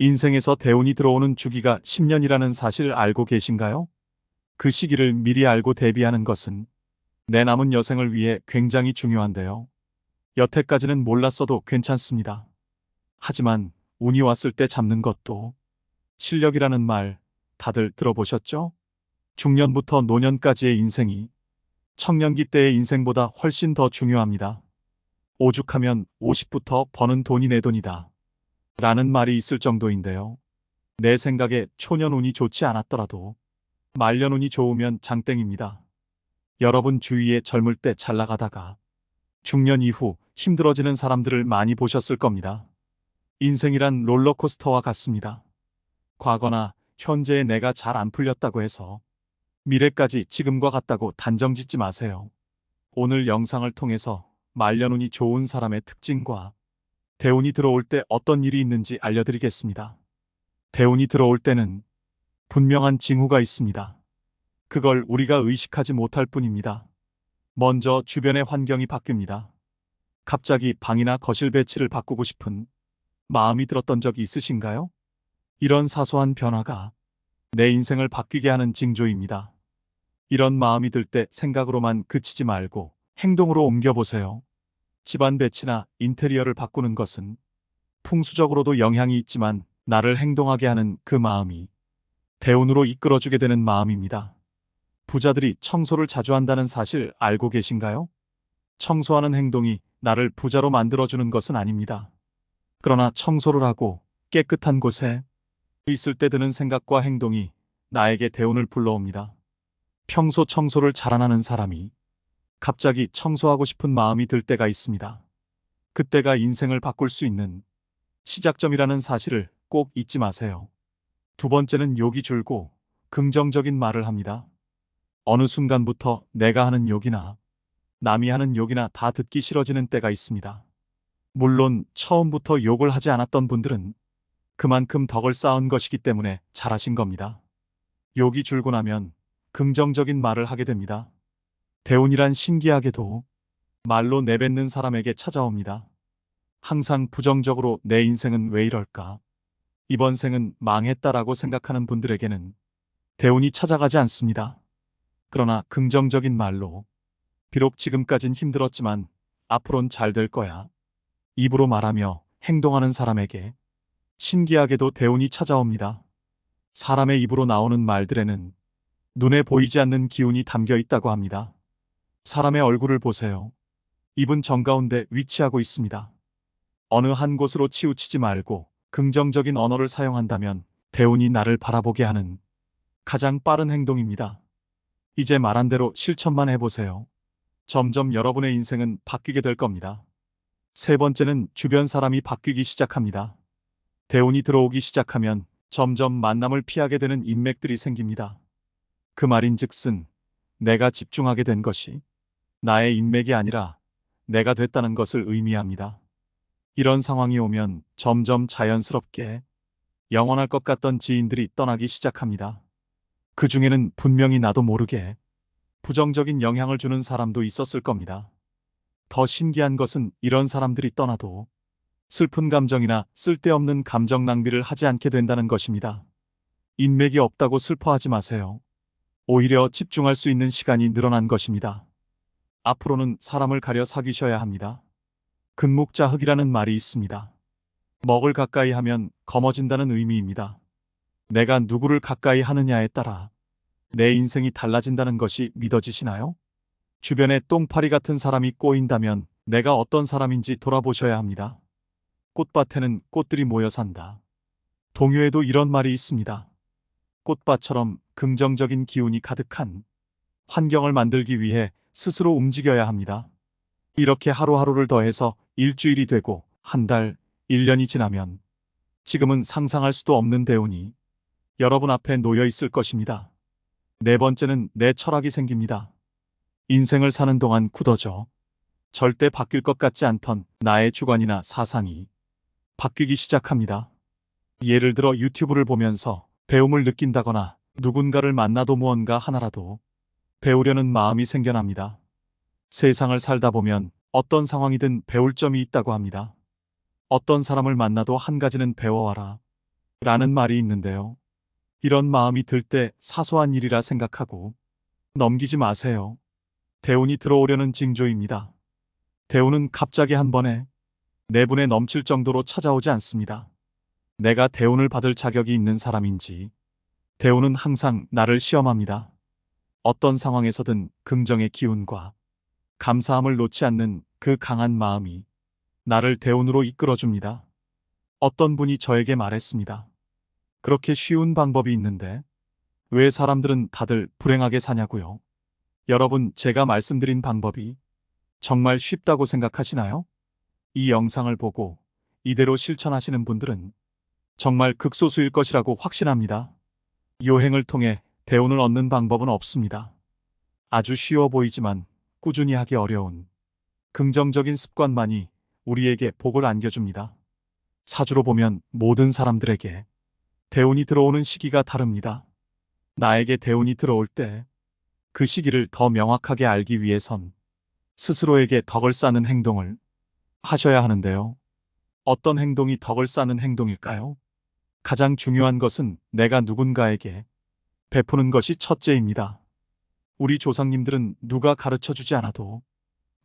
인생에서 대운이 들어오는 주기가 10년이라는 사실 알고 계신가요? 그 시기를 미리 알고 대비하는 것은 내 남은 여생을 위해 굉장히 중요한데요. 여태까지는 몰랐어도 괜찮습니다. 하지만 운이 왔을 때 잡는 것도 실력이라는 말 다들 들어보셨죠? 중년부터 노년까지의 인생이 청년기 때의 인생보다 훨씬 더 중요합니다. 오죽하면 50부터 버는 돈이 내 돈이다 라는 말이 있을 정도인데요. 내 생각에 초년 운이 좋지 않았더라도 말년 운이 좋으면 장땡입니다. 여러분 주위에 젊을 때 잘 나가다가 중년 이후 힘들어지는 사람들을 많이 보셨을 겁니다. 인생이란 롤러코스터와 같습니다. 과거나 현재의 내가 잘 안 풀렸다고 해서 미래까지 지금과 같다고 단정 짓지 마세요. 오늘 영상을 통해서 말년운이 좋은 사람의 특징과 대운이 들어올 때 어떤 일이 있는지 알려드리겠습니다. 대운이 들어올 때는 분명한 징후가 있습니다. 그걸 우리가 의식하지 못할 뿐입니다. 먼저 주변의 환경이 바뀝니다. 갑자기 방이나 거실 배치를 바꾸고 싶은 마음이 들었던 적이 있으신가요? 이런 사소한 변화가 내 인생을 바뀌게 하는 징조입니다. 이런 마음이 들 때 생각으로만 그치지 말고 행동으로 옮겨보세요. 집안 배치나 인테리어를 바꾸는 것은 풍수적으로도 영향이 있지만 나를 행동하게 하는 그 마음이 대운으로 이끌어주게 되는 마음입니다. 부자들이 청소를 자주 한다는 사실 알고 계신가요? 청소하는 행동이 나를 부자로 만들어주는 것은 아닙니다. 그러나 청소를 하고 깨끗한 곳에 있을 때 드는 생각과 행동이 나에게 대운을 불러옵니다. 평소 청소를 잘 안 하는 사람이 갑자기 청소하고 싶은 마음이 들 때가 있습니다. 그때가 인생을 바꿀 수 있는 시작점이라는 사실을 꼭 잊지 마세요. 두 번째는 욕이 줄고 긍정적인 말을 합니다. 어느 순간부터 내가 하는 욕이나 남이 하는 욕이나 다 듣기 싫어지는 때가 있습니다. 물론 처음부터 욕을 하지 않았던 분들은 그만큼 덕을 쌓은 것이기 때문에 잘하신 겁니다. 욕이 줄고 나면 긍정적인 말을 하게 됩니다. 대운이란 신기하게도 말로 내뱉는 사람에게 찾아옵니다. 항상 부정적으로 내 인생은 왜 이럴까? 이번 생은 망했다라고 생각하는 분들에게는 대운이 찾아가지 않습니다. 그러나 긍정적인 말로 비록 지금까진 힘들었지만 앞으론 잘 될 거야. 입으로 말하며 행동하는 사람에게 신기하게도 대운이 찾아옵니다. 사람의 입으로 나오는 말들에는 눈에 보이지 않는 기운이 담겨 있다고 합니다. 사람의 얼굴을 보세요. 입은 정가운데 위치하고 있습니다. 어느 한 곳으로 치우치지 말고 긍정적인 언어를 사용한다면 대운이 나를 바라보게 하는 가장 빠른 행동입니다. 이제 말한 대로 실천만 해보세요. 점점 여러분의 인생은 바뀌게 될 겁니다. 세 번째는 주변 사람이 바뀌기 시작합니다. 대운이 들어오기 시작하면 점점 만남을 피하게 되는 인맥들이 생깁니다. 그 말인즉슨 내가 집중하게 된 것이 나의 인맥이 아니라 내가 됐다는 것을 의미합니다. 이런 상황이 오면 점점 자연스럽게 영원할 것 같던 지인들이 떠나기 시작합니다. 그 중에는 분명히 나도 모르게 부정적인 영향을 주는 사람도 있었을 겁니다. 더 신기한 것은 이런 사람들이 떠나도 슬픈 감정이나 쓸데없는 감정 낭비를 하지 않게 된다는 것입니다. 인맥이 없다고 슬퍼하지 마세요. 오히려 집중할 수 있는 시간이 늘어난 것입니다. 앞으로는 사람을 가려 사귀셔야 합니다. 금묵자흑이라는 말이 있습니다. 먹을 가까이 하면 검어진다는 의미입니다. 내가 누구를 가까이 하느냐에 따라 내 인생이 달라진다는 것이 믿어지시나요? 주변에 똥파리 같은 사람이 꼬인다면 내가 어떤 사람인지 돌아보셔야 합니다. 꽃밭에는 꽃들이 모여 산다. 동요에도 이런 말이 있습니다. 꽃밭처럼 긍정적인 기운이 가득한 환경을 만들기 위해 스스로 움직여야 합니다. 이렇게 하루하루를 더해서 일주일이 되고 한 달, 1년이 지나면 지금은 상상할 수도 없는 대운이 여러분 앞에 놓여 있을 것입니다. 네 번째는 내 철학이 생깁니다. 인생을 사는 동안 굳어져 절대 바뀔 것 같지 않던 나의 주관이나 사상이 바뀌기 시작합니다. 예를 들어 유튜브를 보면서 배움을 느낀다거나 누군가를 만나도 무언가 하나라도 배우려는 마음이 생겨납니다. 세상을 살다 보면 어떤 상황이든 배울 점이 있다고 합니다. 어떤 사람을 만나도 한 가지는 배워와라. 라는 말이 있는데요. 이런 마음이 들 때 사소한 일이라 생각하고 넘기지 마세요. 대운이 들어오려는 징조입니다. 대운은 갑자기 한 번에 내분에 넘칠 정도로 찾아오지 않습니다. 내가 대운을 받을 자격이 있는 사람인지 대운은 항상 나를 시험합니다. 어떤 상황에서든 긍정의 기운과 감사함을 놓지 않는 그 강한 마음이 나를 대운으로 이끌어줍니다. 어떤 분이 저에게 말했습니다. 그렇게 쉬운 방법이 있는데 왜 사람들은 다들 불행하게 사냐고요? 여러분, 제가 말씀드린 방법이 정말 쉽다고 생각하시나요? 이 영상을 보고 이대로 실천하시는 분들은 정말 극소수일 것이라고 확신합니다. 요행을 통해 대운을 얻는 방법은 없습니다. 아주 쉬워 보이지만 꾸준히 하기 어려운 긍정적인 습관만이 우리에게 복을 안겨줍니다. 사주로 보면 모든 사람들에게 대운이 들어오는 시기가 다릅니다. 나에게 대운이 들어올 때 그 시기를 더 명확하게 알기 위해선 스스로에게 덕을 쌓는 행동을 하셔야 하는데요. 어떤 행동이 덕을 쌓는 행동일까요? 가장 중요한 것은 내가 누군가에게 베푸는 것이 첫째입니다. 우리 조상님들은 누가 가르쳐 주지 않아도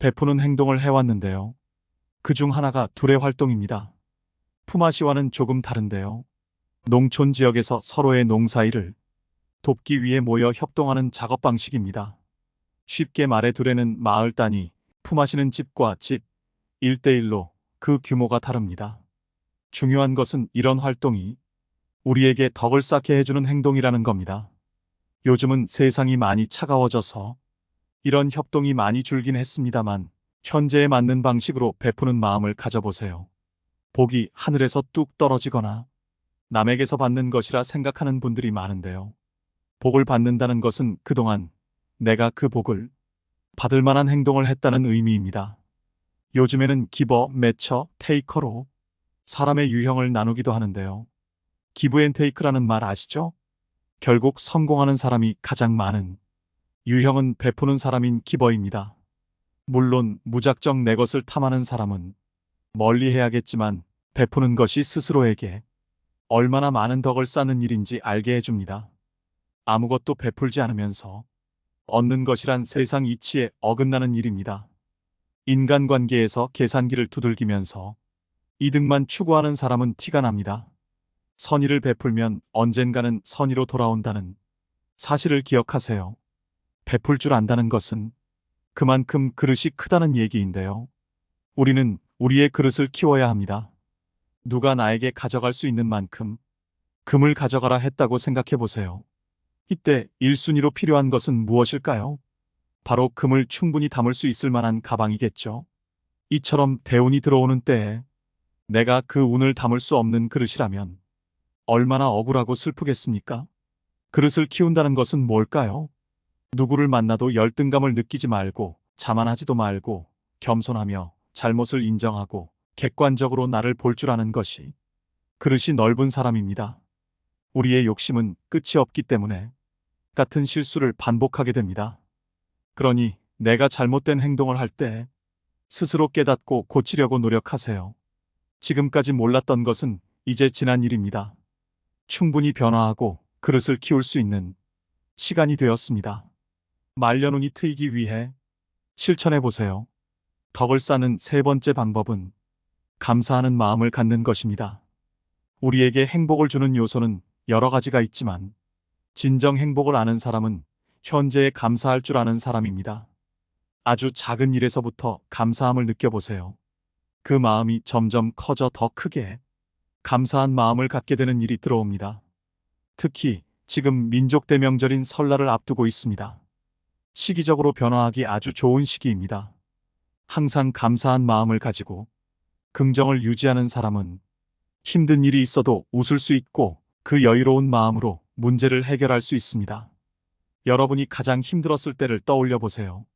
베푸는 행동을 해왔는데요. 그 중 하나가 둘의 활동입니다. 품앗이와는 조금 다른데요. 농촌 지역에서 서로의 농사일을 돕기 위해 모여 협동하는 작업 방식입니다. 쉽게 말해 두레는 마을 단위, 품앗이는 집과 집, 1대1로 그 규모가 다릅니다. 중요한 것은 이런 활동이 우리에게 덕을 쌓게 해주는 행동이라는 겁니다. 요즘은 세상이 많이 차가워져서 이런 협동이 많이 줄긴 했습니다만 현재에 맞는 방식으로 베푸는 마음을 가져보세요. 복이 하늘에서 뚝 떨어지거나 남에게서 받는 것이라 생각하는 분들이 많은데요. 복을 받는다는 것은 그동안 내가 그 복을 받을 만한 행동을 했다는 의미입니다. 요즘에는 기버, 매처, 테이커로 사람의 유형을 나누기도 하는데요. 기브 앤 테이크라는 말 아시죠? 결국 성공하는 사람이 가장 많은 유형은 베푸는 사람인 기버입니다. 물론 무작정 내 것을 탐하는 사람은 멀리 해야겠지만 베푸는 것이 스스로에게 얼마나 많은 덕을 쌓는 일인지 알게 해줍니다. 아무것도 베풀지 않으면서 얻는 것이란 세상 이치에 어긋나는 일입니다. 인간관계에서 계산기를 두들기면서 이득만 추구하는 사람은 티가 납니다. 선의를 베풀면 언젠가는 선의로 돌아온다는 사실을 기억하세요. 베풀 줄 안다는 것은 그만큼 그릇이 크다는 얘기인데요. 우리는 우리의 그릇을 키워야 합니다. 누가 나에게 가져갈 수 있는 만큼 금을 가져가라 했다고 생각해 보세요. 이때 1순위로 필요한 것은 무엇일까요? 바로 금을 충분히 담을 수 있을 만한 가방이겠죠. 이처럼 대운이 들어오는 때에 내가 그 운을 담을 수 없는 그릇이라면 얼마나 억울하고 슬프겠습니까? 그릇을 키운다는 것은 뭘까요? 누구를 만나도 열등감을 느끼지 말고 자만하지도 말고 겸손하며 잘못을 인정하고 객관적으로 나를 볼 줄 아는 것이 그릇이 넓은 사람입니다. 우리의 욕심은 끝이 없기 때문에 같은 실수를 반복하게 됩니다. 그러니 내가 잘못된 행동을 할 때 스스로 깨닫고 고치려고 노력하세요. 지금까지 몰랐던 것은 이제 지난 일입니다. 충분히 변화하고 그릇을 키울 수 있는 시간이 되었습니다. 말년운이 트이기 위해 실천해 보세요. 덕을 쌓는 세 번째 방법은 감사하는 마음을 갖는 것입니다. 우리에게 행복을 주는 요소는 여러 가지가 있지만 진정 행복을 아는 사람은 현재에 감사할 줄 아는 사람입니다. 아주 작은 일에서부터 감사함을 느껴보세요. 그 마음이 점점 커져 더 크게 감사한 마음을 갖게 되는 일이 들어옵니다. 특히 지금 민족 대명절인 설날을 앞두고 있습니다. 시기적으로 변화하기 아주 좋은 시기입니다. 항상 감사한 마음을 가지고 긍정을 유지하는 사람은 힘든 일이 있어도 웃을 수 있고 그 여유로운 마음으로 문제를 해결할 수 있습니다. 여러분이 가장 힘들었을 때를 떠올려 보세요.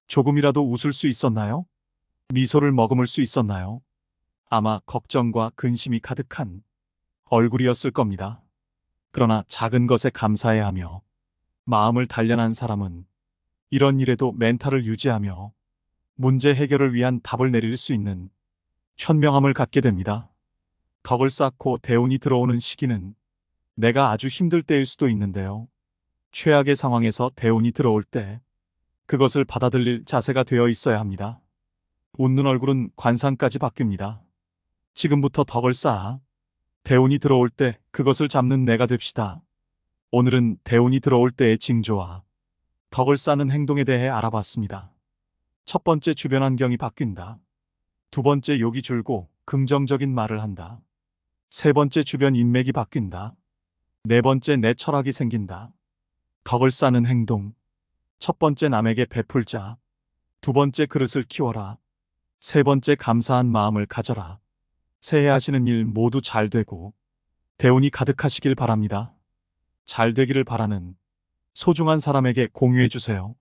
조금이라도 웃을 수 있었나요? 미소를 머금을 수 있었나요? 아마 걱정과 근심이 가득한 얼굴이었을 겁니다. 그러나 작은 것에 감사해야 하며 마음을 단련한 사람은 이런 일에도 멘탈을 유지하며 문제 해결을 위한 답을 내릴 수 있는 현명함을 갖게 됩니다. 덕을 쌓고 대운이 들어오는 시기는 내가 아주 힘들 때일 수도 있는데요. 최악의 상황에서 대운이 들어올 때 그것을 받아들일 자세가 되어 있어야 합니다. 웃는 얼굴은 관상까지 바뀝니다. 지금부터 덕을 쌓아 대운이 들어올 때 그것을 잡는 내가 됩시다. 오늘은 대운이 들어올 때의 징조와 덕을 쌓는 행동에 대해 알아봤습니다. 첫 번째, 주변 환경이 바뀐다. 두 번째, 욕이 줄고 긍정적인 말을 한다. 세 번째, 주변 인맥이 바뀐다. 네 번째, 내 철학이 생긴다. 덕을 쌓는 행동. 첫 번째, 남에게 베풀자. 두 번째, 그릇을 키워라. 세 번째, 감사한 마음을 가져라. 새해 하시는 일 모두 잘 되고 대운이 가득하시길 바랍니다. 잘 되기를 바라는 소중한 사람에게 공유해 주세요.